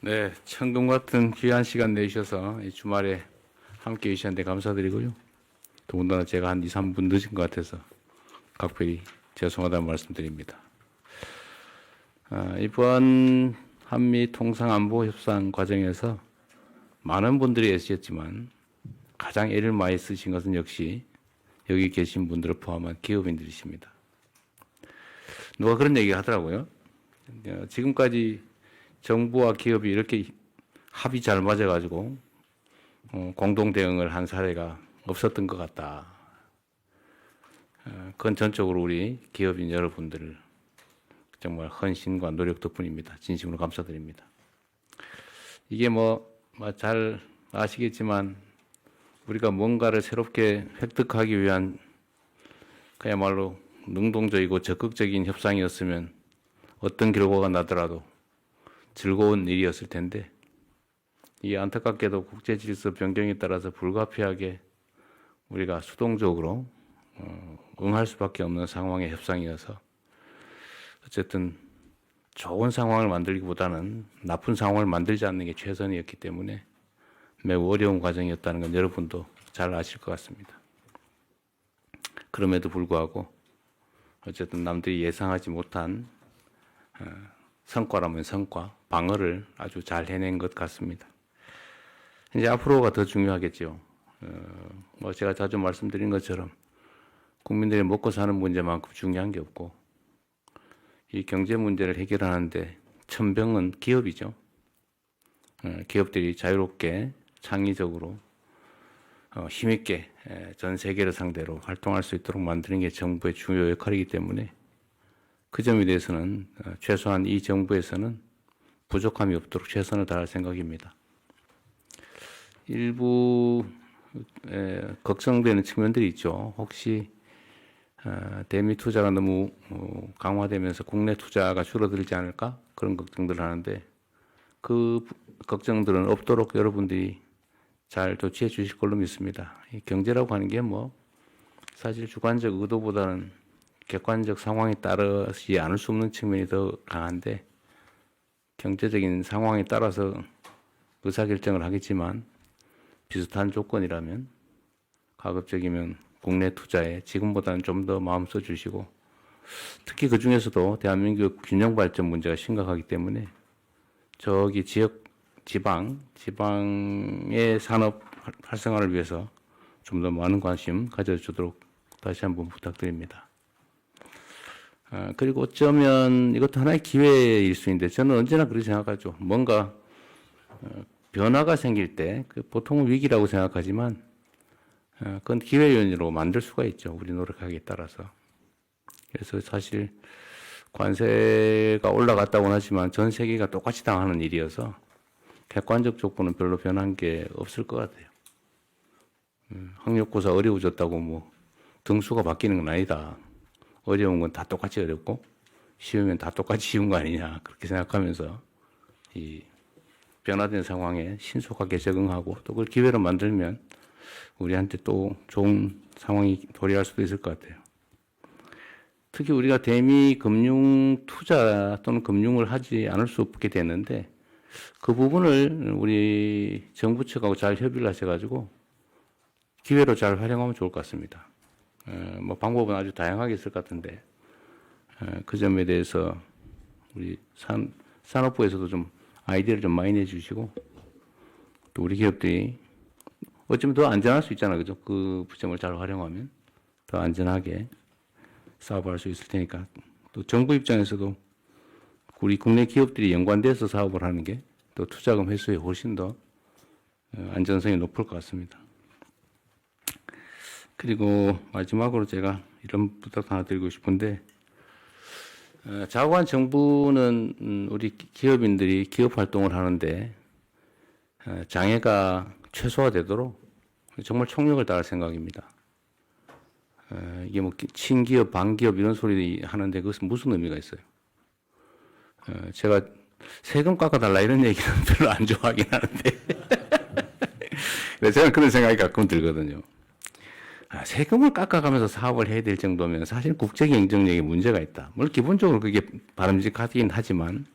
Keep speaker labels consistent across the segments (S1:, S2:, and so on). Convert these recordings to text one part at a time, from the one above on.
S1: 네, 천금 같은 귀한 시간 내주셔서 이 주말에 함께 해주셨는데 감사드리고요. 더군다나 제가 한 2, 3분 늦은 것 같아서 각별히 죄송하다는 말씀드립니다. 이번 한미 통상안보협상 과정에서 많은 분들이 애쓰셨지만 가장 애를 많이 쓰신 것은 역시 여기 계신 분들을 포함한 기업인들이십니다. 누가 그런 얘기를 하더라고요. 지금까지 정부와 기업이 이렇게 합이 잘 맞아가지고 공동 대응을 한 사례가 없었던 것 같다. 그건 전적으로 우리 기업인 여러분들을 정말 헌신과 노력 덕분입니다. 진심으로 감사드립니다. 이게 잘 아시겠지만 우리가 뭔가를 새롭게 획득하기 위한 그야말로 능동적이고 적극적인 협상이었으면 어떤 결과가 나더라도 즐거운 일이었을 텐데 이 안타깝게도 국제 질서 변경에 따라서 불가피하게 우리가 수동적으로 응할 수밖에 없는 상황의 협상이어서 어쨌든 좋은 상황을 만들기보다는 나쁜 상황을 만들지 않는 게 최선이었기 때문에 매우 어려운 과정이었다는 건 여러분도 잘 아실 것 같습니다. 그럼에도 불구하고 어쨌든 남들이 예상하지 못한 성과라면 성과, 방어를 아주 잘 해낸 것 같습니다. 이제 앞으로가 더 중요하겠죠. 제가 자주 말씀드린 것처럼 국민들이 먹고 사는 문제만큼 중요한 게 없고 이 경제 문제를 해결하는데 천병은 기업이죠. 기업들이 자유롭게 창의적으로 힘있게 전 세계를 상대로 활동할 수 있도록 만드는 게 정부의 중요 역할이기 때문에 그 점에 대해서는 최소한 이 정부에서는 부족함이 없도록 최선을 다할 생각입니다. 일부 걱정되는 측면들이 있죠. 혹시 대미 투자가 너무 강화되면서 국내 투자가 줄어들지 않을까? 그런 걱정들을 하는데 그 걱정들은 없도록 여러분들이 잘 조치해 주실 걸로 믿습니다. 이 경제라고 하는 게 사실 주관적 의도보다는 객관적 상황에 따르지 않을 수 없는 측면이 더 강한데 경제적인 상황에 따라서 의사결정을 하겠지만 비슷한 조건이라면 가급적이면 국내 투자에 지금보다는 좀 더 마음 써주시고 특히 그 중에서도 대한민국 균형 발전 문제가 심각하기 때문에 저기 지방의 산업 활성화를 위해서 좀 더 많은 관심 가져주도록 다시 한번 부탁드립니다. 그리고 어쩌면 이것도 하나의 기회일 수 있는데 저는 언제나 그렇게 생각하죠. 뭔가 변화가 생길 때 보통은 위기라고 생각하지만 그건 기회 요인으로 만들 수가 있죠. 우리 노력하기에 따라서. 그래서 사실 관세가 올라갔다고는 하지만 전 세계가 똑같이 당하는 일이어서 객관적 조건은 별로 변한 게 없을 것 같아요. 학력고사 어려워졌다고 등수가 바뀌는 건 아니다. 어려운 건 다 똑같이 어렵고 쉬우면 다 똑같이 쉬운 거 아니냐 그렇게 생각하면서 이 변화된 상황에 신속하게 적응하고 또 그걸 기회로 만들면 우리한테 또 좋은 상황이 도래할 수도 있을 것 같아요. 특히 우리가 대미 금융 투자 또는 금융을 하지 않을 수 없게 되는데 그 부분을 우리 정부 측하고 잘 협의를 하셔가지고 기회로 잘 활용하면 좋을 것 같습니다. 방법은 아주 다양하게 있을 것 같은데 그 점에 대해서 우리 산업부에서도 좀 아이디어를 좀 많이 내주시고 또 우리 기업들이 어쩌면 더 안전할 수 있잖아요. 그죠? 그 점을 잘 활용하면 더 안전하게 사업을 할 수 있을 테니까 또 정부 입장에서도 우리 국내 기업들이 연관돼서 사업을 하는 게 또 투자금 회수에 훨씬 더 안전성이 높을 것 같습니다. 그리고 마지막으로 제가 이런 부탁 하나 드리고 싶은데 자관 정부는 우리 기업인들이 기업 활동을 하는데 장애가 최소화되도록 정말 총력을 다할 생각입니다. 이게 친기업, 반기업 이런 소리 하는데 그것은 무슨 의미가 있어요? 제가 세금 깎아달라 이런 얘기는 별로 안 좋아하긴 하는데 제가 그런 생각이 가끔 들거든요. 세금을 깎아가면서 사업을 해야 될 정도면 사실 국제 경쟁력에 문제가 있다. 물론 기본적으로 그게 바람직하긴 하지만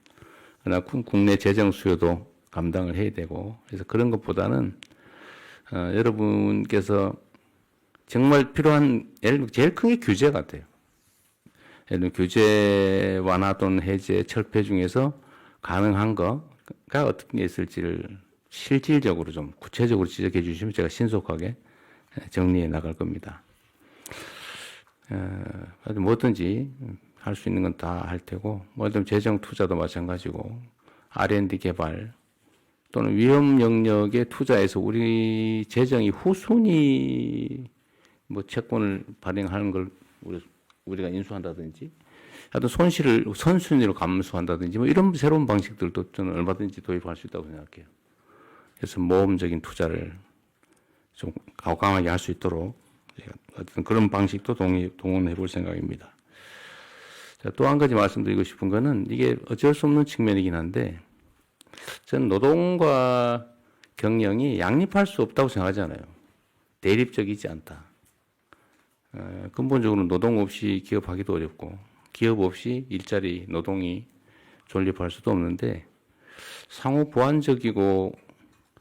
S1: 국내 재정 수요도 감당을 해야 되고, 그래서 그런 것보다는 여러분께서 정말 필요한, 예를 들면 제일 큰 게 규제 같아요. 예를 들면 규제 완화 또는 해제, 철폐 중에서 가능한 거가 어떤 게 있을지를 실질적으로 좀 구체적으로 지적해 주시면 제가 신속하게 정리해 나갈 겁니다. 뭐든지 할 수 있는 건 다 할 테고, 뭐든 재정 투자도 마찬가지고, R&D 개발 또는 위험 영역에 투자해서 우리 재정이 후순위 뭐 채권을 발행하는 걸 우리가 인수한다든지, 하여튼 손실을 선순위로 감수한다든지 뭐 이런 새로운 방식들도 저는 얼마든지 도입할 수 있다고 생각해요. 그래서 모험적인 투자를 좀 과감하게 할 수 있도록 어떤 그런 방식도 동원해 볼 생각입니다. 또 한 가지 말씀드리고 싶은 거는 이게 어쩔 수 없는 측면이긴 한데 저는 노동과 경영이 양립할 수 없다고 생각하잖아요. 대립적이지 않다. 근본적으로 노동 없이 기업하기도 어렵고 기업 없이 일자리, 노동이 존립할 수도 없는데 상호 보완적이고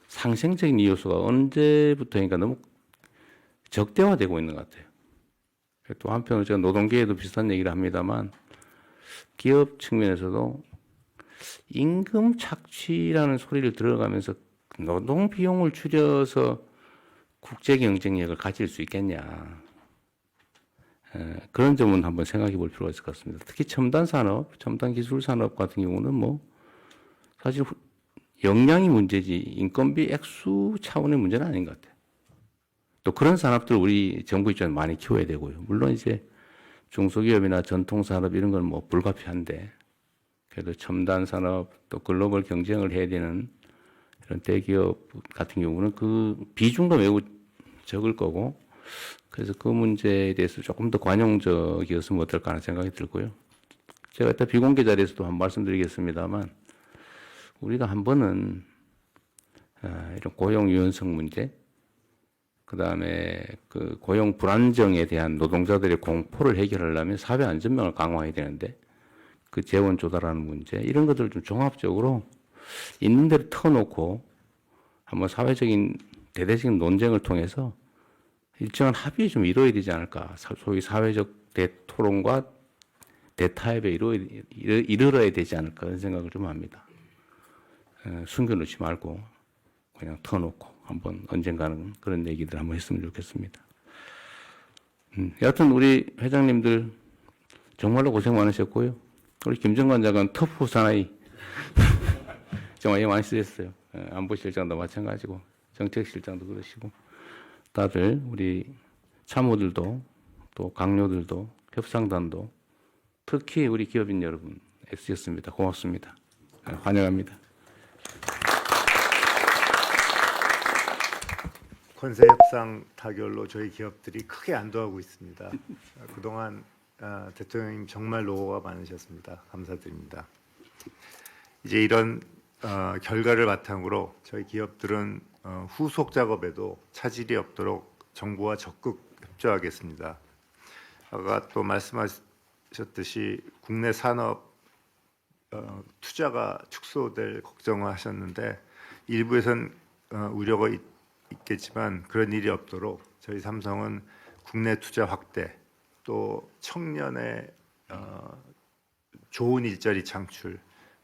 S1: 상생적인 요소가 언제부터인가 너무 적대화되고 있는 것 같아요. 또 한편으로 제가 노동계에도 비슷한 얘기를 합니다만 기업 측면에서도 임금 착취라는 소리를 들어가면서 노동 비용을 줄여서 국제 경쟁력을 가질 수 있겠냐. 그런 점은 한번 생각해 볼 필요가 있을 것 같습니다. 특히 첨단 산업, 첨단 기술 산업 같은 경우는 뭐 사실 역량이 문제지 인건비 액수 차원의 문제는 아닌 것 같아요. 또 그런 산업들 우리 정부 입장에 많이 키워야 되고요. 물론 이제 중소기업이나 전통산업 이런 건 뭐 불가피한데 그래도 첨단 산업 또 글로벌 경쟁을 해야 되는 이런 대기업 같은 경우는 그 비중도 매우 적을 거고 그래서 그 문제에 대해서 조금 더 관용적이었으면 어떨까 하는 생각이 들고요. 제가 이따 비공개 자리에서도 한 말씀드리겠습니다만 우리가 한 번은 이런 고용 유연성 문제 그 다음에 그 고용 불안정에 대한 노동자들의 공포를 해결하려면 사회 안전망을 강화해야 되는데 그 재원 조달하는 문제 이런 것들을 좀 종합적으로 있는 대로 터놓고 한번 사회적인 대대적인 논쟁을 통해서 일정한 합의를 좀 이루어야 되지 않을까. 소위 사회적 대토론과 대타협에 이르러야 되지 않을까 그런 생각을 좀 합니다. 숨겨놓지 말고 그냥 터놓고 한번 언젠가는 그런 얘기들 한번 했으면 좋겠습니다. 여하튼 우리 회장님들 정말로 고생 많으셨고요. 우리 김정관 장관 터프 사나이 정말 많이 쓰셨어요. 안보실장도 마찬가지고 정책실장도 그러시고 다들 우리 참모들도 또 강요들도 협상단도 특히 우리 기업인 여러분 애쓰셨습니다. 고맙습니다. 환영합니다.
S2: 권세 협상 타결로 저희 기업들이 크게 안도하고 있습니다. 그동안 대통령님 정말 노고가 많으셨습니다. 감사드립니다. 이제 이런 결과를 바탕으로 저희 기업들은 후속 작업에도 차질이 없도록 정부와 적극 협조하겠습니다. 아까 또 말씀하셨듯이 국내 산업 투자가 축소될 걱정을 하셨는데 일부에선 우려가 있겠지만 그런 일이 없도록 저희 삼성은 국내 투자 확대 또 청년의 좋은 일자리 창출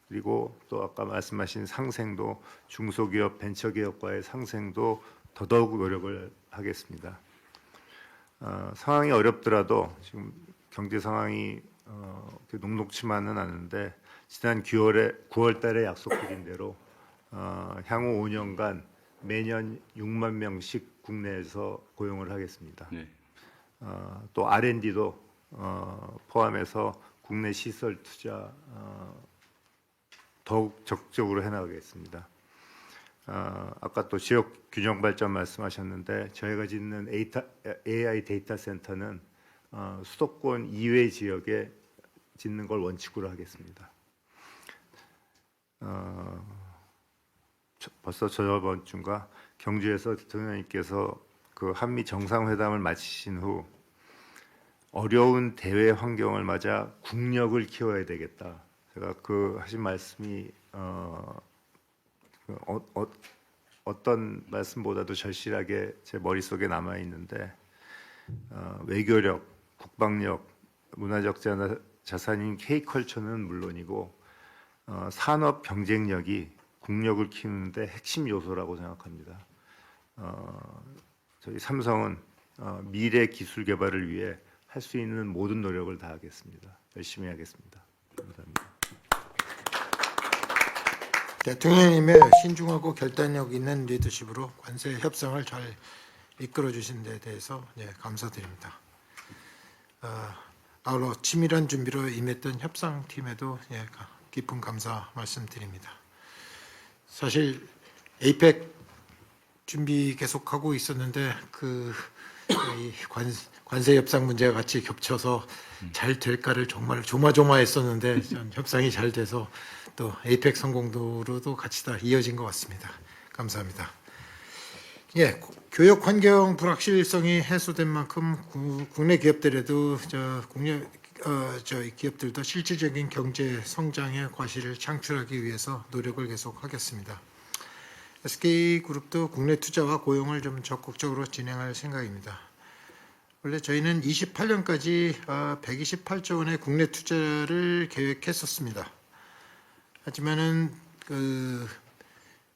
S2: 그리고 또 아까 말씀하신 상생도 중소기업 벤처기업과의 상생도 더더욱 노력을 하겠습니다. 상황이 어렵더라도 지금 경제 상황이 녹록치만은 않은데 지난 9월 달에 약속드린 대로 향후 5년간 매년 6만 명씩 국내에서 고용을 하겠습니다. 네. 또 R&D도 포함해서 국내 시설 투자 더욱 적극적으로 해나가겠습니다. 아까 또 지역 균형 발전 말씀하셨는데 저희가 짓는 AI 데이터 센터는 수도권 이외 지역에 짓는 걸 원칙으로 하겠습니다. 벌써 저번 주인가 경주에서 대통령님께서 그 한미 정상회담을 마치신 후 어려운 대외 환경을 맞아 국력을 키워야 되겠다. 제가 그 하신 말씀이 어떤 말씀보다도 절실하게 제 머릿속에 남아 있는데 외교력, 국방력, 문화적 자산인 K컬처는 물론이고 산업 경쟁력이 국력을 키우는데 핵심 요소라고 생각합니다. 저희 삼성은 미래 기술 개발을 위해 할 수 있는 모든 노력을 다하겠습니다. 열심히 하겠습니다. 감사합니다.
S3: 대통령님의 신중하고 결단력 있는 리더십으로 관세 협상을 잘 이끌어 주신 데 대해서 감사드립니다. 아울러 치밀한 준비로 임했던 협상팀에도 깊은 감사 말씀드립니다. 사실 에이펙 준비 계속하고 있었는데 이 관세 협상 문제가 같이 겹쳐서 잘 될까를 정말 조마조마했었는데 협상이 잘 돼서 또 에이펙 성공도로도 같이 다 이어진 것 같습니다. 감사합니다. 교역 환경 불확실성이 해소된 만큼 국내 기업들에도 기업들도 실질적인 경제 성장의 과실을 창출하기 위해서 노력을 계속하겠습니다. SK그룹도 국내 투자와 고용을 좀 적극적으로 진행할 생각입니다. 원래 저희는 28년까지 128조 원의 국내 투자를 계획했었습니다. 하지만은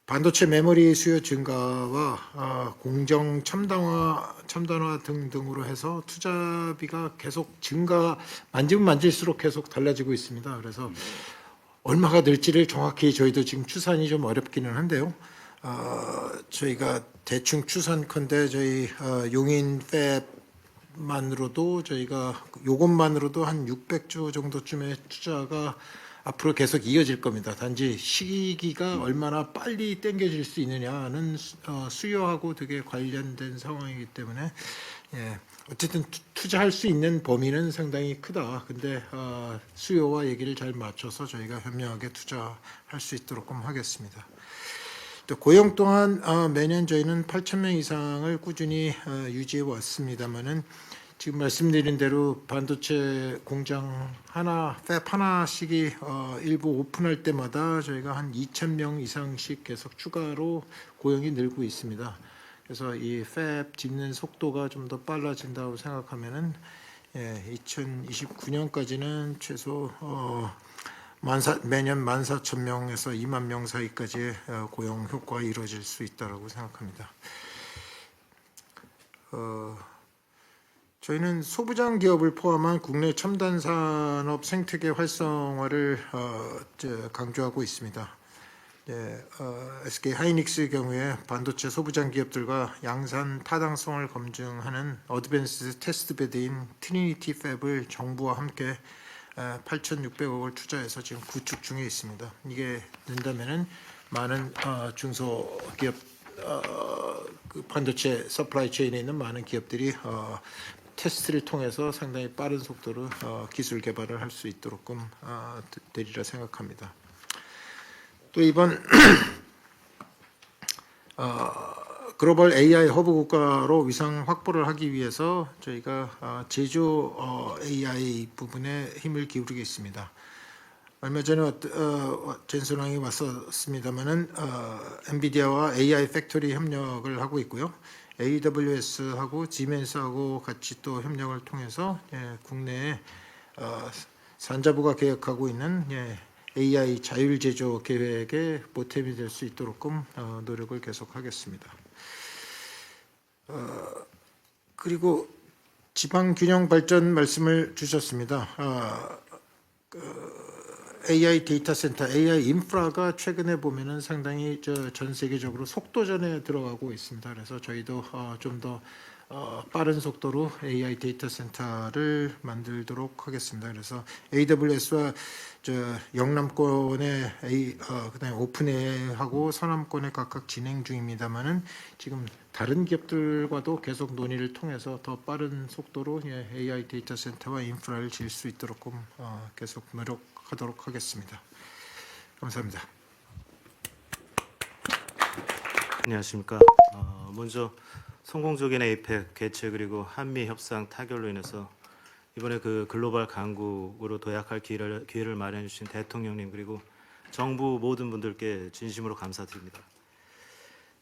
S3: 반도체 메모리 수요 증가와 공정 첨단화 등으로 해서 투자비가 계속 만지면 만질수록 계속 달라지고 있습니다. 그래서 얼마가 늘지를 정확히 저희도 지금 추산이 좀 어렵기는 한데요. 저희가 대충 추산컨대 저희 용인 팹만으로도 저희가 요것만으로도 한 600조 정도쯤의 투자가 앞으로 계속 이어질 겁니다. 단지 시기가 얼마나 빨리 당겨질 수 있느냐는 수요하고 되게 관련된 상황이기 때문에 어쨌든 투자할 수 있는 범위는 상당히 크다. 근데 수요와 얘기를 잘 맞춰서 저희가 현명하게 투자할 수 있도록 하겠습니다. 또 고용 또한 매년 저희는 8,000명 이상을 꾸준히 유지해 왔습니다만은 지금 말씀드린 대로 반도체 공장 팹 하나씩이 일부 오픈할 때마다 저희가 한 2,000명 이상씩 계속 추가로 고용이 늘고 있습니다. 그래서 이 팹 짓는 속도가 좀 더 빨라진다고 생각하면은 2029년까지는 최소 매년 14,000명에서 2만 명 사이까지의 고용 효과가 이루어질 수 있다고 생각합니다. 저희는 소부장 기업을 포함한 국내 첨단 산업 생태계 활성화를 강조하고 있습니다. SK 하이닉스의 경우에 반도체 소부장 기업들과 양산 타당성을 검증하는 어드밴스 테스트 베드인 트리니티 팹을 정부와 함께 8,600억을 투자해서 지금 구축 중에 있습니다. 이게 된다면은 많은 중소기업 반도체 서플라이 체인에 있는 많은 기업들이 테스트를 통해서 상당히 빠른 속도로 기술 개발을 할 수 있도록 되리라 생각합니다. 또 이번 글로벌 AI 허브 국가로 위상 확보를 하기 위해서 저희가 제조 AI 부분에 힘을 기울이겠습니다. 얼마 전에 젠슨왕이 왔었습니다만은 엔비디아와 AI 팩토리 협력을 하고 있고요. AWS하고 지멘스하고 같이 또 협력을 통해서 국내에 산자부가 계획하고 있는 AI 자율 제조 계획에 보탬이 될 수 있도록 노력을 계속하겠습니다. 그리고 지방 균형 발전 말씀을 주셨습니다. AI 데이터 센터, AI 인프라가 최근에 보면은 상당히 전 세계적으로 속도전에 들어가고 있습니다. 그래서 저희도 좀 더 빠른 속도로 AI 데이터 센터를 만들도록 하겠습니다. 그래서 AWS와 영남권의 그다음에 오픈AI하고 서남권에 각각 진행 중입니다만은 지금 다른 기업들과도 계속 논의를 통해서 더 빠른 속도로 AI 데이터 센터와 인프라를 지을 수 있도록 계속 노력하도록 하겠습니다. 감사합니다.
S4: 안녕하십니까. 먼저 성공적인 에이펙 개최 그리고 한미 협상 타결로 인해서 이번에 그 글로벌 강국으로 도약할 기회를 마련해 주신 대통령님 그리고 정부 모든 분들께 진심으로 감사드립니다.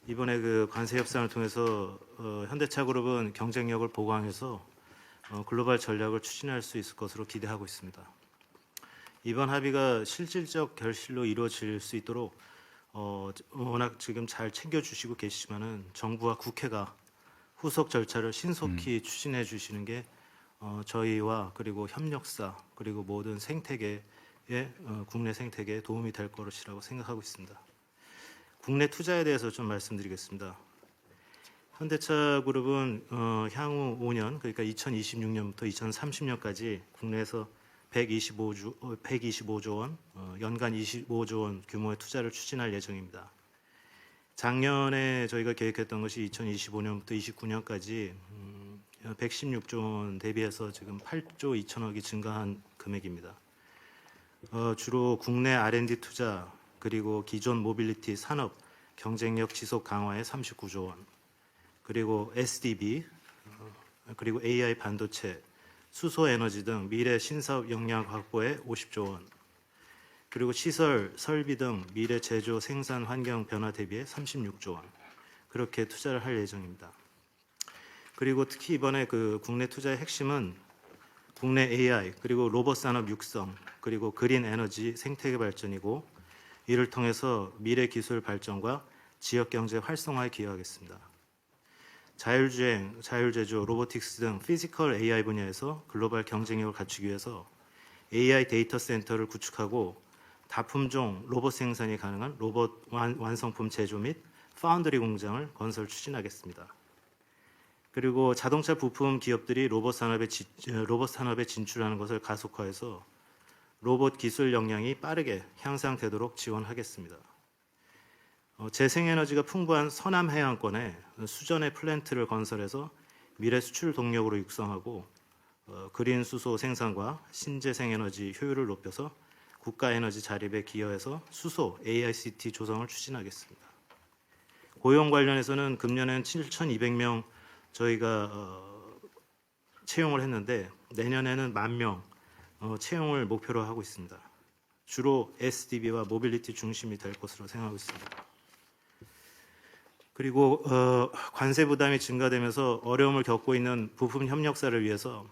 S4: 이번에 그 관세 협상을 통해서 현대차그룹은 경쟁력을 보강해서 글로벌 전략을 추진할 수 있을 것으로 기대하고 있습니다. 이번 합의가 실질적 결실로 이루어질 수 있도록 워낙 지금 잘 챙겨주시고 계시지만은 정부와 국회가 후속 절차를 신속히 추진해 주시는 게 저희와 그리고 협력사 그리고 모든 생태계의 국내 생태계에 도움이 될 것이라고 생각하고 있습니다. 국내 투자에 대해서 좀 말씀드리겠습니다. 현대차그룹은 향후 5년, 그러니까 2026년부터 2030년까지 국내에서 125조 원, 연간 25조 원 규모의 투자를 추진할 예정입니다. 작년에 저희가 계획했던 것이 2025년부터 29년까지 116조 원 대비해서 지금 8조 2천억이 증가한 금액입니다. 주로 국내 R&D 투자 그리고 기존 모빌리티 산업 경쟁력 지속 강화에 39조 원, 그리고 SDB, 그리고 AI 반도체, 수소 에너지 등 미래 신사업 역량 확보에 50조 원, 그리고 시설, 설비 등 미래 제조 생산 환경 변화 대비에 36조 원, 그렇게 투자를 할 예정입니다. 그리고 특히 이번에 그 국내 투자의 핵심은 국내 AI 그리고 로봇 산업 육성 그리고 그린 에너지 생태계 발전이고, 이를 통해서 미래 기술 발전과 지역 경제 활성화에 기여하겠습니다. 자율주행, 자율제조, 로보틱스 등 피지컬 AI 분야에서 글로벌 경쟁력을 갖추기 위해서 AI 데이터 센터를 구축하고 다품종 로봇 생산이 가능한 로봇 완성품 제조 및 파운드리 공장을 건설 추진하겠습니다. 그리고 자동차 부품 기업들이 로봇 산업에 진출하는 것을 가속화해서 로봇 기술 역량이 빠르게 향상되도록 지원하겠습니다. 재생에너지가 풍부한 서남 해안권에 수전의 플랜트를 건설해서 미래 수출 동력으로 육성하고 그린 수소 생산과 신재생에너지 효율을 높여서 국가 에너지 자립에 기여해서 수소 AICT 조성을 추진하겠습니다. 고용 관련해서는 금년엔 7,200명 저희가 채용을 했는데 내년에는 10,000명 채용을 목표로 하고 있습니다. 주로 SDB와 모빌리티 중심이 될 것으로 생각하고 있습니다. 그리고 관세 부담이 증가되면서 어려움을 겪고 있는 부품 협력사를 위해서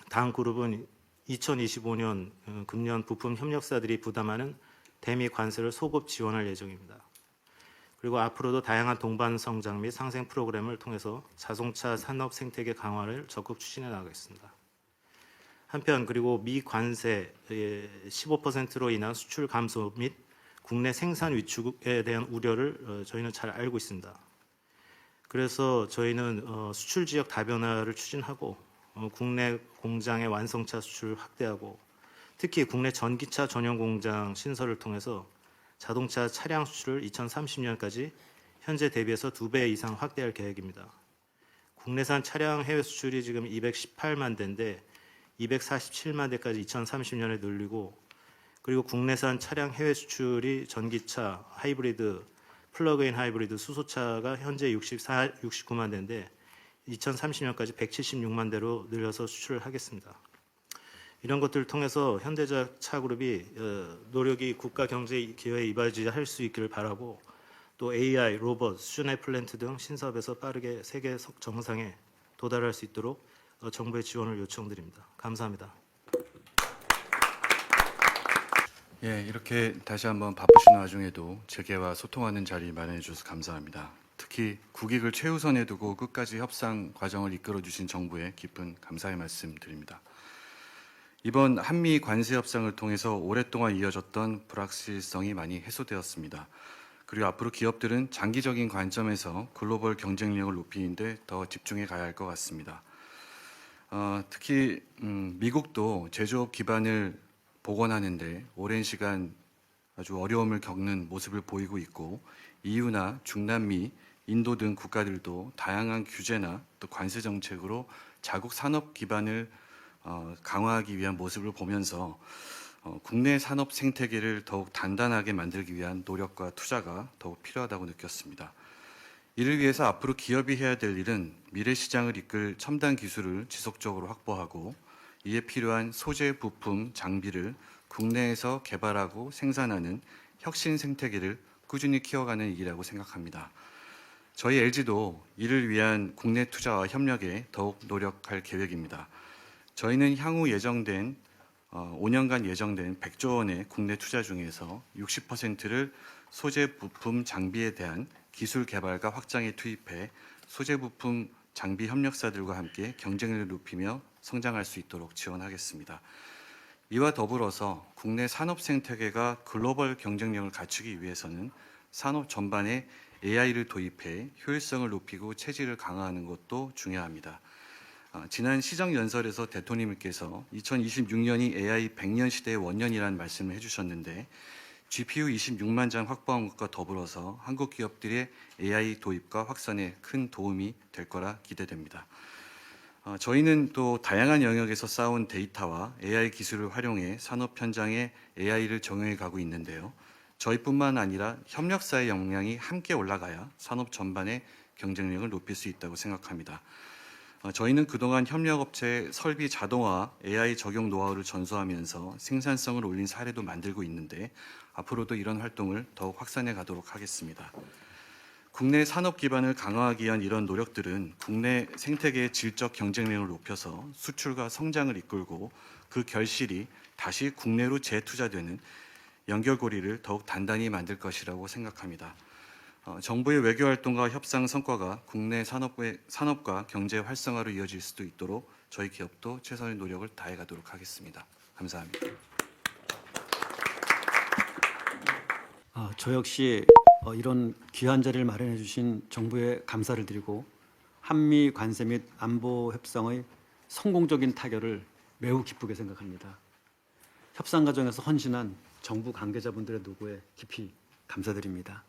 S4: 당 그룹은 2025년 금년 부품 협력사들이 부담하는 대미 관세를 소급 지원할 예정입니다. 그리고 앞으로도 다양한 동반 성장 및 상생 프로그램을 통해서 자동차 산업 생태계 강화를 적극 추진해 나가겠습니다. 한편 그리고 미관세 15%로 인한 수출 감소 및 국내 생산 위축에 대한 우려를 저희는 잘 알고 있습니다. 그래서 저희는 수출 지역 다변화를 추진하고 국내 공장의 완성차 수출을 확대하고 특히 국내 전기차 전용 공장 신설을 통해서 자동차 차량 수출을 2030년까지 현재 대비해서 2배 이상 확대할 계획입니다. 국내산 차량 해외 수출이 지금 218만 대인데 247만 대까지 2030년에 늘리고, 그리고 국내산 차량 해외 수출이 전기차, 하이브리드, 플러그인 하이브리드, 수소차가 현재 69만 대인데 2030년까지 176만 대로 늘려서 수출을 하겠습니다. 이런 것들을 통해서 현대차그룹이 노력이 국가 경제 기여에 이바지할 수 있기를 바라고, 또 AI, 로봇, 수준의 플랜트 등 신사업에서 빠르게 세계 정상에 도달할 수 있도록 정부의 지원을 요청드립니다. 감사합니다.
S5: 예, 이렇게 다시 한번 바쁘신 와중에도 재계와 소통하는 자리 마련해 주셔서 감사합니다. 특히 국익을 최우선에 두고 끝까지 협상 과정을 이끌어 주신 정부에 깊은 감사의 말씀 드립니다. 이번 한미 관세 협상을 통해서 오랫동안 이어졌던 불확실성이 많이 해소되었습니다. 그리고 앞으로 기업들은 장기적인 관점에서 글로벌 경쟁력을 높이는 데 더 집중해 가야 할 것 같습니다. 특히 미국도 제조업 기반을 복원하는 데 오랜 시간 아주 어려움을 겪는 모습을 보이고 있고, EU나 중남미, 인도 등 국가들도 다양한 규제나 또 관세 정책으로 자국 산업 기반을 강화하기 위한 모습을 보면서 국내 산업 생태계를 더욱 단단하게 만들기 위한 노력과 투자가 더욱 필요하다고 느꼈습니다. 이를 위해서 앞으로 기업이 해야 될 일은 미래 시장을 이끌 첨단 기술을 지속적으로 확보하고, 이에 필요한 소재, 부품, 장비를 국내에서 개발하고 생산하는 혁신 생태계를 꾸준히 키워가는 일이라고 생각합니다. 저희 LG도 이를 위한 국내 투자와 협력에 더욱 노력할 계획입니다. 저희는 향후 5년간 예정된 100조 원의 국내 투자 중에서 60%를 소재 부품 장비에 대한 기술 개발과 확장에 투입해 소재 부품 장비 협력사들과 함께 경쟁력을 높이며 성장할 수 있도록 지원하겠습니다. 이와 더불어서 국내 산업 생태계가 글로벌 경쟁력을 갖추기 위해서는 산업 전반에 AI를 도입해 효율성을 높이고 체질을 강화하는 것도 중요합니다. 지난 시정연설에서 대통령님께서 2026년이 AI 100년 시대의 원년이라는 말씀을 해주셨는데 GPU 26만 장 확보한 것과 더불어서 한국 기업들의 AI 도입과 확산에 큰 도움이 될 거라 기대됩니다. 저희는 또 다양한 영역에서 쌓아온 데이터와 AI 기술을 활용해 산업 현장에 AI를 적용해 가고 있는데요. 저희뿐만 아니라 협력사의 역량이 함께 올라가야 산업 전반의 경쟁력을 높일 수 있다고 생각합니다. 저희는 그동안 협력업체 설비 자동화, AI 적용 노하우를 전수하면서 생산성을 올린 사례도 만들고 있는데 앞으로도 이런 활동을 더욱 확산해 가도록 하겠습니다. 국내 산업 기반을 강화하기 위한 이런 노력들은 국내 생태계의 질적 경쟁력을 높여서 수출과 성장을 이끌고 그 결실이 다시 국내로 재투자되는 연결고리를 더욱 단단히 만들 것이라고 생각합니다. 정부의 외교활동과 협상 성과가 국내 산업과 경제 활성화로 이어질 수도 있도록 저희 기업도 최선의 노력을 다해 가도록 하겠습니다. 감사합니다.
S6: 저 역시 이런 귀한 자리를 마련해 주신 정부에 감사를 드리고 한미 관세 및 안보 협상의 성공적인 타결을 매우 기쁘게 생각합니다. 협상 과정에서 헌신한 정부 관계자분들의 노고에 깊이 감사드립니다.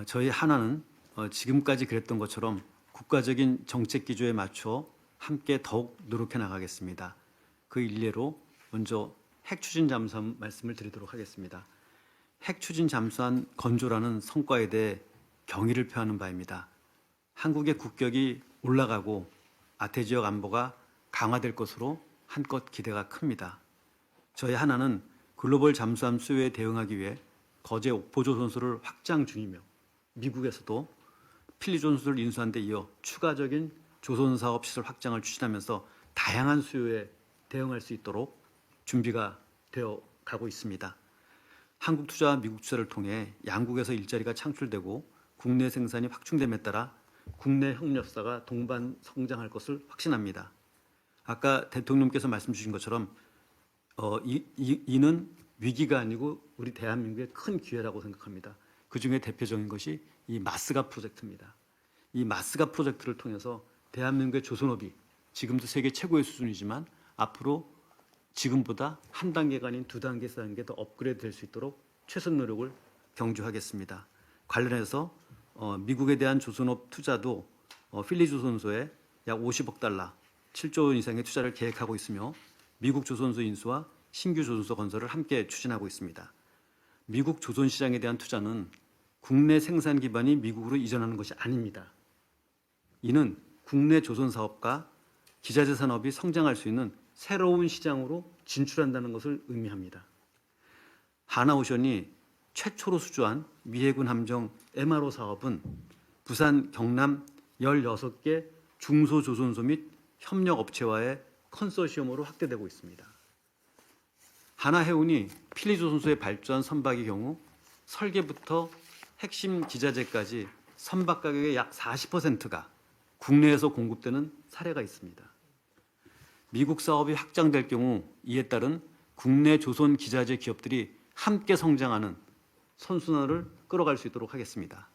S6: 저희 하나는 지금까지 그랬던 것처럼 국가적인 정책 기조에 맞춰 함께 더욱 노력해 나가겠습니다. 그 일례로 먼저 핵 추진 잠수함 말씀을 드리도록 하겠습니다. 핵 추진 잠수함 건조라는 성과에 대해 경의를 표하는 바입니다. 한국의 국격이 올라가고 아태 지역 안보가 강화될 것으로 한껏 기대가 큽니다. 저희 하나는 글로벌 잠수함 수요에 대응하기 위해 거제 옥포조선소를 확장 중이며 미국에서도 필리존수를 인수한 데 이어 추가적인 조선사업 시설 확장을 추진하면서 다양한 수요에 대응할 수 있도록 준비가 되어 가고 있습니다. 한국 투자와 미국 투자를 통해 양국에서 일자리가 창출되고 국내 생산이 확충됨에 따라 국내 협력사가 동반 성장할 것을 확신합니다. 아까 대통령께서 말씀 주신 것처럼 이는 위기가 아니고 우리 대한민국의 큰 기회라고 생각합니다. 그중에 대표적인 것이 이 마스가 프로젝트입니다. 이 마스가 프로젝트를 통해서 대한민국의 조선업이 지금도 세계 최고의 수준이지만 앞으로 지금보다 한 단계가 아닌 두 단계, 세 단계 더 업그레이드 될 수 있도록 최선 노력을 경주하겠습니다. 관련해서 미국에 대한 조선업 투자도 필리조선소에 약 50억 달러, 7조 원 이상의 투자를 계획하고 있으며 미국 조선소 인수와 신규 조선소 건설을 함께 추진하고 있습니다. 미국 조선 시장에 대한 투자는 국내 생산 기반이 미국으로 이전하는 것이 아닙니다. 이는 국내 조선 사업과 기자재 산업이 성장할 수 있는 새로운 시장으로 진출한다는 것을 의미합니다. 하나오션이 최초로 수주한 미해군 함정 MRO 사업은 부산, 경남 16개 중소조선소 및 협력업체와의 컨소시엄으로 확대되고 있습니다. 하나해운이 필리조선소의 발전 선박의 경우 설계부터 핵심 기자재까지 선박 가격의 약 40%가 국내에서 공급되는 사례가 있습니다. 미국 사업이 확장될 경우 이에 따른 국내 조선 기자재 기업들이 함께 성장하는 선순환을 끌어갈 수 있도록 하겠습니다.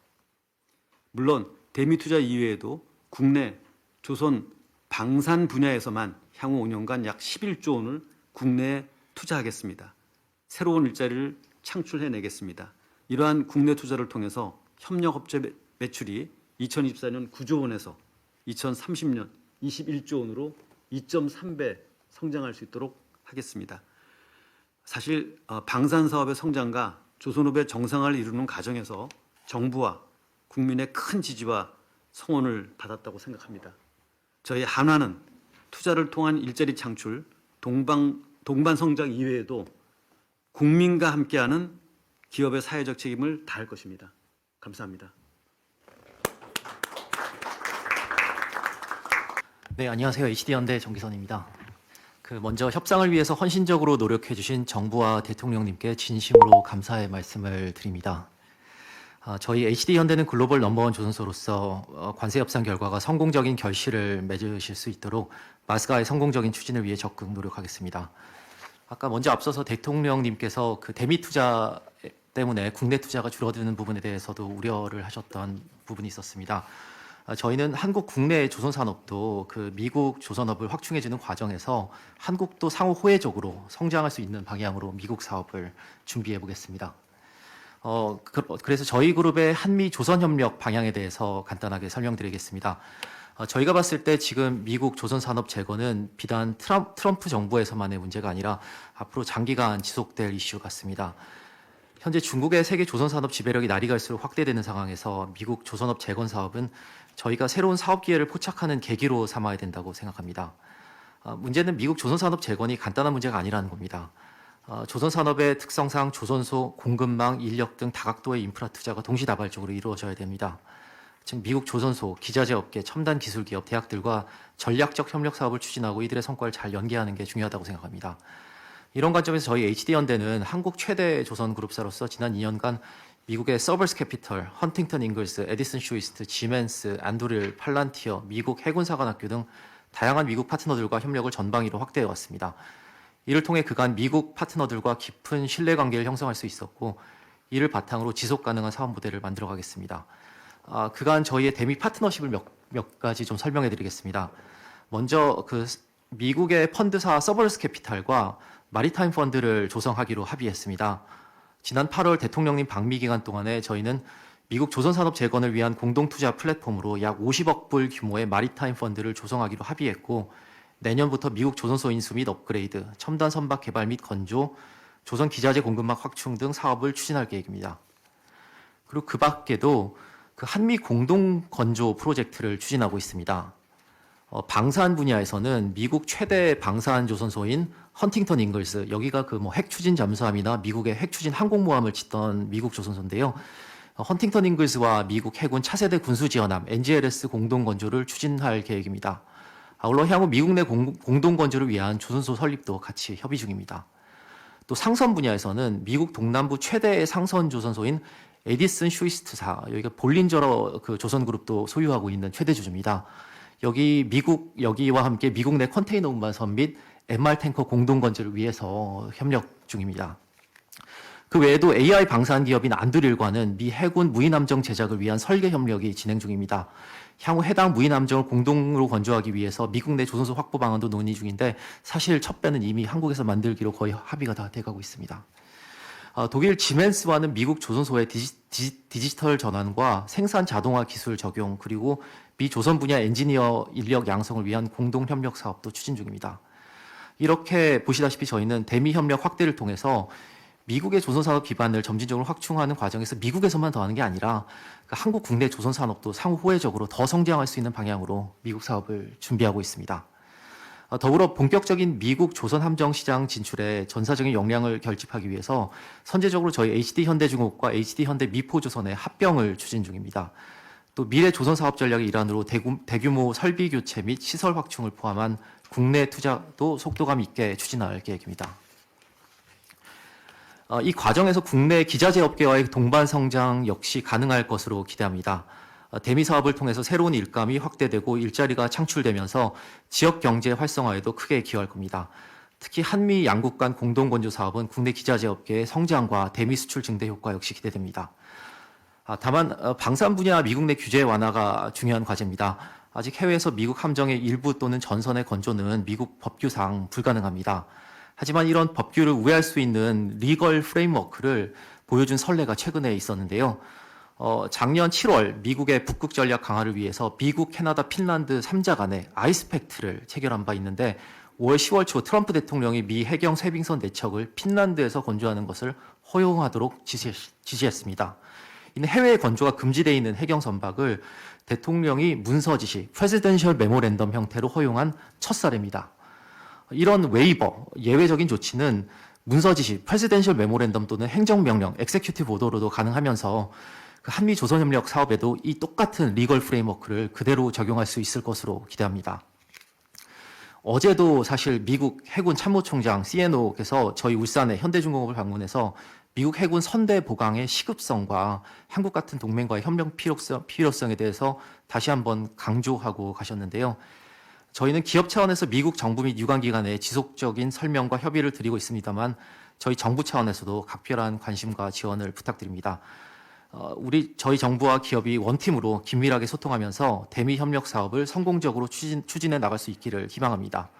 S6: 물론 대미 투자 이외에도 국내 조선 방산 분야에서만 향후 5년간 약 11조 원을 국내에 투자하겠습니다. 새로운 일자리를 창출해내겠습니다. 이러한 국내 투자를 통해서 협력업체 매출이 2024년 9조 원에서 2030년 21조 원으로 2.3배 성장할 수 있도록 하겠습니다. 사실 방산 사업의 성장과 조선업의 정상화를 이루는 과정에서 정부와 국민의 큰 지지와 성원을 받았다고 생각합니다. 저희 한화는 투자를 통한 일자리 창출, 동반 성장 이외에도 국민과 함께하는 기업의 사회적 책임을 다할 것입니다. 감사합니다.
S7: 네, 안녕하세요. HD연대 정기선입니다. 먼저 협상을 위해서 헌신적으로 노력해 주신 정부와 대통령님께 진심으로 감사의 말씀을 드립니다. 저희 HD현대는 글로벌 넘버원 조선소로서 관세 협상 결과가 성공적인 결실을 맺으실 수 있도록 마스가의 성공적인 추진을 위해 적극 노력하겠습니다. 아까 먼저 앞서서 대통령님께서 대미 투자 때문에 국내 투자가 줄어드는 부분에 대해서도 우려를 하셨던 부분이 있었습니다. 저희는 한국 국내 조선산업도 미국 조선업을 확충해주는 과정에서 한국도 상호 호혜적으로 성장할 수 있는 방향으로 미국 사업을 준비해 보겠습니다. 그래서 저희 그룹의 한미 조선협력 방향에 대해서 간단하게 설명드리겠습니다. 저희가 봤을 때 지금 미국 조선산업 재건은 비단 트럼프 정부에서만의 문제가 아니라 앞으로 장기간 지속될 이슈 같습니다. 현재 중국의 세계 조선산업 지배력이 날이 갈수록 확대되는 상황에서 미국 조선업 재건 사업은 저희가 새로운 사업 기회를 포착하는 계기로 삼아야 된다고 생각합니다. 문제는 미국 조선산업 재건이 간단한 문제가 아니라는 겁니다. 조선산업의 특성상 조선소, 공급망, 인력 등 다각도의 인프라 투자가 동시다발적으로 이루어져야 됩니다. 즉 미국 조선소, 기자재 업계, 첨단 기술 기업, 대학들과 전략적 협력 사업을 추진하고 이들의 성과를 잘 연계하는 게 중요하다고 생각합니다. 이런 관점에서 저희 HD연대는 한국 최대 조선그룹사로서 지난 2년간 미국의 서버스 캐피털, 헌팅턴 잉글스, 에디슨 슈이스트, 지멘스, 안드릴, 팔란티어, 미국 해군사관학교 등 다양한 미국 파트너들과 협력을 전방위로 확대해 왔습니다. 이를 통해 그간 미국 파트너들과 깊은 신뢰관계를 형성할 수 있었고 이를 바탕으로 지속 가능한 사업 모델을 만들어 가겠습니다. 그간 저희의 대미 파트너십을 몇 가지 좀 설명해 드리겠습니다. 먼저 미국의 펀드사 서버스 캐피탈과 마리타임 펀드를 조성하기로 합의했습니다. 지난 8월 대통령님 방미 기간 동안에 저희는 미국 조선산업 재건을 위한 공동투자 플랫폼으로 약 50억 불 규모의 마리타임 펀드를 조성하기로 합의했고 내년부터 미국 조선소 인수 및 업그레이드, 첨단 선박 개발 및 건조, 조선 기자재 공급망 확충 등 사업을 추진할 계획입니다. 그리고 그 밖에도 한미 공동 건조 프로젝트를 추진하고 있습니다. 방산 분야에서는 미국 최대 방산 조선소인 헌팅턴 잉글스, 여기가 핵 추진 잠수함이나 미국의 핵 추진 항공모함을 짓던 미국 조선소인데요. 헌팅턴 잉글스와 미국 해군 차세대 군수지원함 NGLS 공동 건조를 추진할 계획입니다. 아울러 향후 미국 내 공동 건조를 위한 조선소 설립도 같이 협의 중입니다. 또 상선 분야에서는 미국 동남부 최대의 상선 조선소인 에디슨 슈이스트사, 여기가 볼린저러 조선그룹도 소유하고 있는 최대 주주입니다. 여기와 함께 미국 내 컨테이너 운반선 및 MR 탱커 공동 건조를 위해서 협력 중입니다. 그 외에도 AI 방산 기업인 안드릴과는 미 해군 무인함정 제작을 위한 설계 협력이 진행 중입니다. 향후 해당 무인함정을 공동으로 건조하기 위해서 미국 내 조선소 확보 방안도 논의 중인데 사실 첫 배는 이미 한국에서 만들기로 거의 합의가 다 돼가고 있습니다. 독일 지멘스와는 미국 조선소의 디지털 전환과 생산 자동화 기술 적용 그리고 미 조선 분야 엔지니어 인력 양성을 위한 공동 협력 사업도 추진 중입니다. 이렇게 보시다시피 저희는 대미 협력 확대를 통해서 미국의 조선산업 기반을 점진적으로 확충하는 과정에서 미국에서만 더하는 게 아니라 한국 국내 조선산업도 상호 호혜적으로 더 성장할 수 있는 방향으로 미국 사업을 준비하고 있습니다. 더불어 본격적인 미국 조선 함정 시장 진출에 전사적인 역량을 결집하기 위해서 선제적으로 저희 HD현대중공업과 HD현대 미포조선의 합병을 추진 중입니다. 또 미래 조선 사업 전략의 일환으로 대규모 설비 교체 및 시설 확충을 포함한 국내 투자도 속도감 있게 추진할 계획입니다. 이 과정에서 국내 기자재 업계와의 동반 성장 역시 가능할 것으로 기대합니다. 대미 사업을 통해서 새로운 일감이 확대되고 일자리가 창출되면서 지역 경제 활성화에도 크게 기여할 겁니다. 특히 한미 양국 간 공동 건조 사업은 국내 기자재 업계의 성장과 대미 수출 증대 효과 역시 기대됩니다. 다만 방산 분야 미국 내 규제 완화가 중요한 과제입니다. 아직 해외에서 미국 함정의 일부 또는 전선의 건조는 미국 법규상 불가능합니다. 하지만 이런 법규를 우회할 수 있는 리걸 프레임워크를 보여준 선례가 최근에 있었는데요. 작년 7월 미국의 북극 전략 강화를 위해서 미국, 캐나다, 핀란드 3자 간의 아이스팩트를 체결한 바 있는데 5월 10월 초 트럼프 대통령이 미 해경 쇄빙선 4척을 핀란드에서 건조하는 것을 허용하도록 지시했습니다. 이는 해외 건조가 금지되어 있는 해경 선박을 대통령이 문서 지시, 프레지던셜 메모랜덤 형태로 허용한 첫 사례입니다. 이런 웨이버, 예외적인 조치는 문서 지시, 프레시덴셜 메모랜덤 또는 행정명령, 엑세큐티브 오더로도 가능하면서 그 한미 조선협력 사업에도 이 똑같은 리걸 프레임워크를 그대로 적용할 수 있을 것으로 기대합니다. 어제도 사실 미국 해군 참모총장 CNO께서 저희 울산의 현대중공업을 방문해서 미국 해군 선대 보강의 시급성과 한국 같은 동맹과의 협력 필요성에 대해서 다시 한번 강조하고 가셨는데요. 저희는 기업 차원에서 미국 정부 및 유관기관에 지속적인 설명과 협의를 드리고 있습니다만 저희 정부 차원에서도 각별한 관심과 지원을 부탁드립니다. 저희 정부와 기업이 원팀으로 긴밀하게 소통하면서 대미 협력 사업을 성공적으로 추진해 나갈 수 있기를 희망합니다.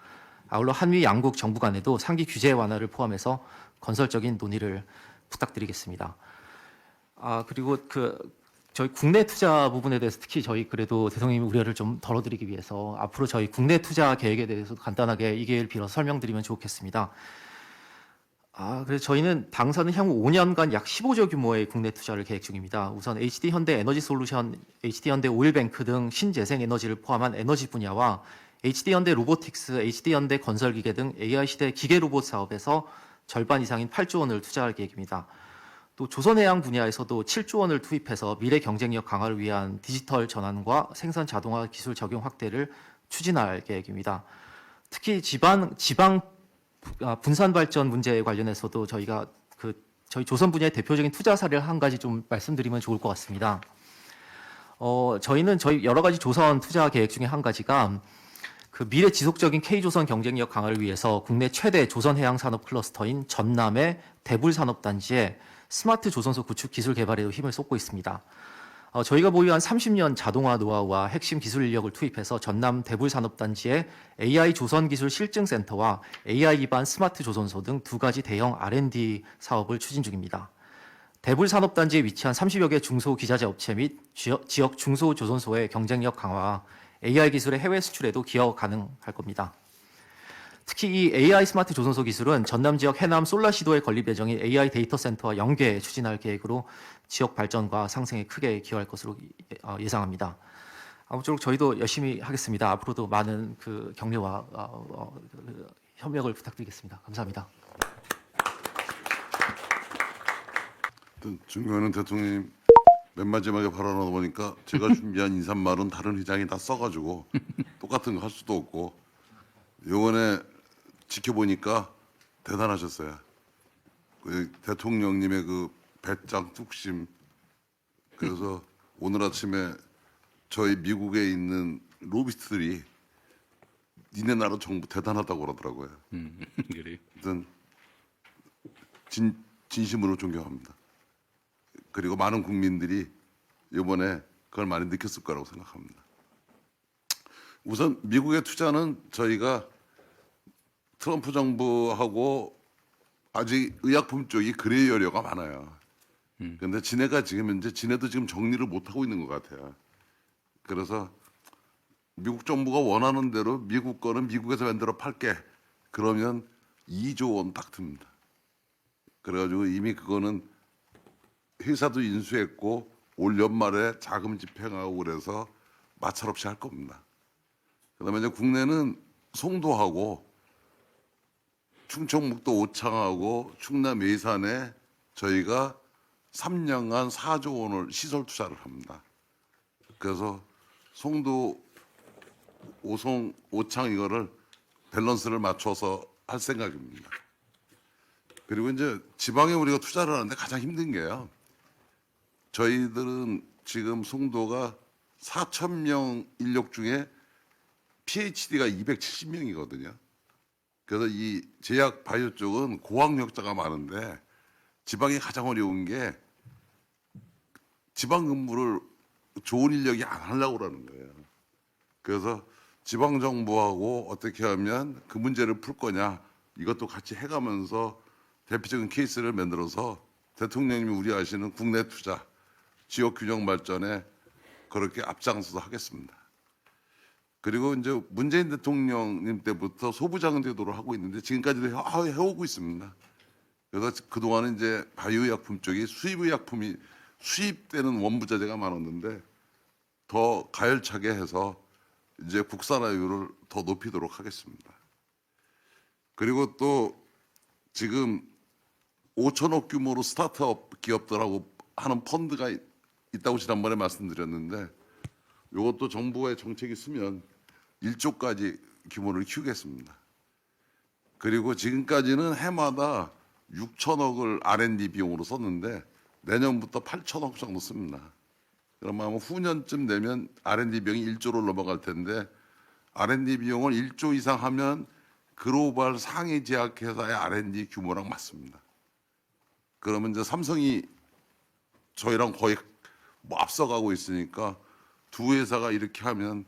S7: 아울러 한미 양국 정부 간에도 상기 규제 완화를 포함해서 건설적인 논의를 부탁드리겠습니다. 그리고 저희 국내 투자 부분에 대해서 특히 저희 그래도 대통령님 우려를 좀 덜어드리기 위해서 앞으로 저희 국내 투자 계획에 대해서 간단하게 이 기회를 빌어서 설명드리면 좋겠습니다. 그래서 저희는 당사는 향후 5년간 약 15조 규모의 국내 투자를 계획 중입니다. 우선 HD현대 에너지솔루션, HD현대 오일뱅크 등 신재생에너지를 포함한 에너지 분야와 HD현대 로보틱스, HD현대 건설기계 등 AI시대 기계로봇 사업에서 절반 이상인 8조 원을 투자할 계획입니다. 또 조선해양 분야에서도 7조 원을 투입해서 미래 경쟁력 강화를 위한 디지털 전환과 생산 자동화 기술 적용 확대를 추진할 계획입니다. 특히 지방 분산 발전 문제에 관련해서도 저희가 저희 조선 분야의 대표적인 투자 사례를 한 가지 좀 말씀드리면 좋을 것 같습니다. 저희는 저희 여러 가지 조선 투자 계획 중에 한 가지가 그 미래 지속적인 K조선 경쟁력 강화를 위해서 국내 최대 조선 해양 산업 클러스터인 전남의 대불 산업단지에 스마트 조선소 구축 기술 개발에도 힘을 쏟고 있습니다. 저희가 보유한 30년 자동화 노하우와 핵심 기술 인력을 투입해서 전남 대불 산업단지에 AI 조선 기술 실증센터와 AI 기반 스마트 조선소 등 두 가지 대형 R&D 사업을 추진 중입니다. 대불 산업단지에 위치한 30여 개 중소기자재 업체 및 지역 중소조선소의 경쟁력 강화와 AI 기술의 해외 수출에도 기여 가능할 겁니다. 특히 이 AI 스마트 조선소 기술은 전남 지역 해남 솔라시도에 건립 예정인 AI 데이터 센터와 연계 추진할 계획으로 지역 발전과 상생에 크게 기여할 것으로 예상합니다. 아무쪼록 저희도 열심히 하겠습니다. 앞으로도 많은 그 격려와 협력을 부탁드리겠습니다. 감사합니다.
S8: 존경하는 대통령님 맨 마지막에 발언하다 보니까 제가 준비한 인사말은 다른 회장이 다 써가지고 똑같은 거 할 수도 없고 요번에 지켜보니까 대단하셨어요. 그 대통령님의 그 배짱 뚝심. 그래서 오늘 아침에 저희 미국에 있는 로비스트들이 니네 나라 정부 대단하다고 그러더라고요.
S1: 그래요.
S8: 하여튼 진심으로 존경합니다. 그리고 많은 국민들이 이번에 그걸 많이 느꼈을 거라고 생각합니다. 우선 미국의 투자는 저희가 트럼프 정부하고 아직 의약품 쪽이 그레이 여려가 많아요. 그런데 지네가 지네도 지금 정리를 못 하고 있는 것 같아요. 그래서 미국 정부가 원하는 대로 미국 거는 미국에서 만들어 팔게. 그러면 2조 원 딱 듭니다. 그래가지고 이미 그거는 회사도 인수했고 올 연말에 자금 집행하고 그래서 마찰 없이 할 겁니다. 그다음에 이제 국내는 송도하고 충청북도 오창하고 충남 예산에 저희가 3년간 4조 원을 시설 투자를 합니다. 그래서 송도, 오송, 오창 이거를 밸런스를 맞춰서 할 생각입니다. 그리고 이제 지방에 우리가 투자를 하는데 가장 힘든 게요. 저희들은 지금 송도가 4,000명 인력 중에 PhD가 270명이거든요. 그래서 이 제약 바이오 쪽은 고학력자가 많은데 지방이 가장 어려운 게 지방 근무를 좋은 인력이 안 하려고 그러는 거예요. 그래서 지방 정부하고 어떻게 하면 그 문제를 풀 거냐 이것도 같이 해가면서 대표적인 케이스를 만들어서 대통령님이 우려하시는 국내 투자, 지역 균형 발전에 그렇게 앞장서서 하겠습니다. 그리고 이제 문재인 대통령님 때부터 소부장 제도를 하고 있는데 지금까지도 해오고 있습니다. 그래서 그동안은 이제 바이오 약품 쪽이 수입의약품이 수입되는 원부자재가 많았는데 더 가열차게 해서 이제 국산화율을 더 높이도록 하겠습니다. 그리고 또 지금 5천억 규모로 스타트업 기업들하고 하는 펀드가 있다고 지난번에 말씀드렸는데 이것도 정부의 정책이 있으면 1조까지 규모를 키우겠습니다. 그리고 지금까지는 해마다 6천억을 R&D 비용으로 썼는데 내년부터 8천억 정도 씁니다. 그러면 아마 후년쯤 되면 R&D 비용이 1조로 넘어갈 텐데 R&D 비용을 1조 이상 하면 글로벌 상위 제약회사의 R&D 규모랑 맞습니다. 그러면 이제 삼성이 저희랑 거의 뭐 앞서가고 있으니까 두 회사가 이렇게 하면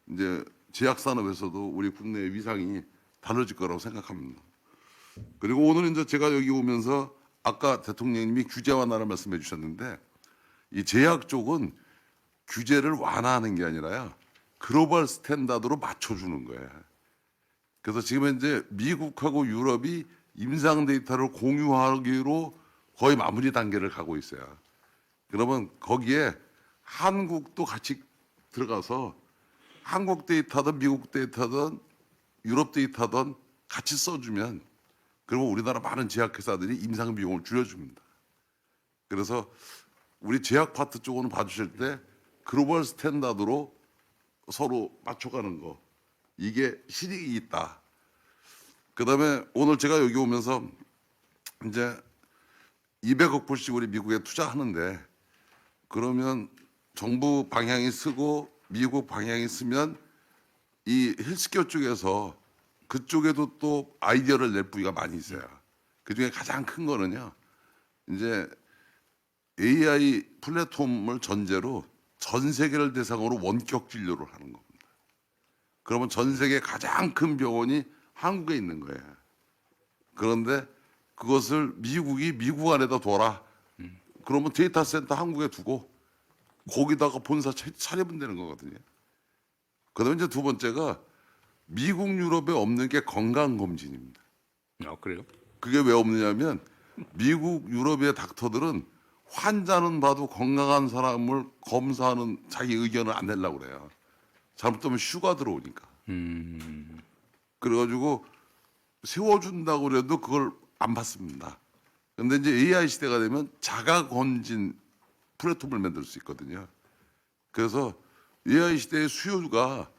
S8: 이제 제약산업에서도 우리 국내의 위상이 달라질 거라고 생각합니다. 그리고 오늘 이제 제가 여기 오면서 아까 대통령님이 규제 완화를 말씀해 주셨는데 이 제약 쪽은 규제를 완화하는 게 아니라요. 글로벌 스탠다드로 맞춰주는 거예요. 그래서 지금 현재 미국하고 유럽이 임상 데이터를 공유하기로 거의 마무리 단계를 가고 있어요. 그러면 거기에 한국도 같이 들어가서 한국 데이터든 미국 데이터든 유럽 데이터든 같이 써주면 그러면 우리나라 많은 제약회사들이 임상 비용을 줄여줍니다. 그래서 우리 제약 파트 쪽으로 봐주실 때 글로벌 스탠다드로 서로 맞춰가는 거 이게 실익이 있다. 그다음에 오늘 제가 여기 오면서 이제 200억 불씩 우리 미국에 투자하는데 그러면 정부 방향이 쓰고 미국 방향이 쓰면 이 헬스케어 쪽에서 그쪽에도 또 아이디어를 낼 부위가 많이 있어요. 그 중에 가장 큰 거는요. 이제 AI 플랫폼을 전제로 전 세계를 대상으로 원격 진료를 하는 겁니다. 그러면 전 세계 가장 큰 병원이 한국에 있는 거예요. 그런데 그것을 미국이 미국 안에다 둬라. 그러면 데이터 센터 한국에 두고 거기다가 본사 차리면 되는 거거든요. 그다음에 이제 두 번째가 미국 유럽에 없는 게 건강검진입니다.
S1: 아, 그래요?
S8: 그게 왜 없느냐면 미국 유럽의 닥터들은 환자는 봐도 건강한 사람을 검사하는 자기 의견을 안 내려고 그래요. 잘못하면 휴가 들어오니까. 그래가지고 세워준다고 그래도 그걸 안 받습니다. 근데 이제 AI 시대가 되면 자가검진 플랫폼을 만들 수 있거든요. 그래서 AI 시대의 수요가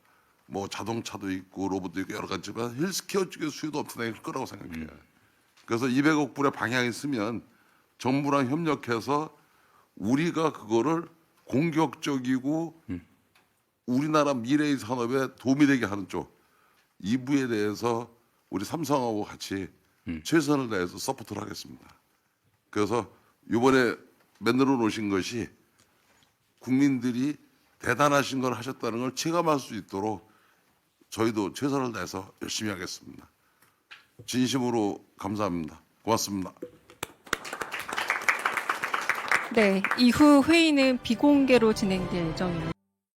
S8: 뭐 자동차도 있고 로봇도 있고 여러 가지지만 헬스케어 쪽의 수요도 엄청나게 클 거라고 생각해요. 그래서 200억 불의 방향이 있으면 정부랑 협력해서 우리가 그거를 공격적이고 우리나라 미래의 산업에 도움이 되게 하는 쪽 이 부에 대해서 우리 삼성하고 같이 최선을 다해서 서포트를 하겠습니다. 그래서 이번에 만들어 놓으신 것이 국민들이 대단하신 걸 하셨다는 걸 체감할 수 있도록 저희도 최선을 다해서 열심히 하겠습니다. 진심으로 감사합니다. 고맙습니다.
S9: 네, 이후 회의는 비공개로 진행될 예정입니다.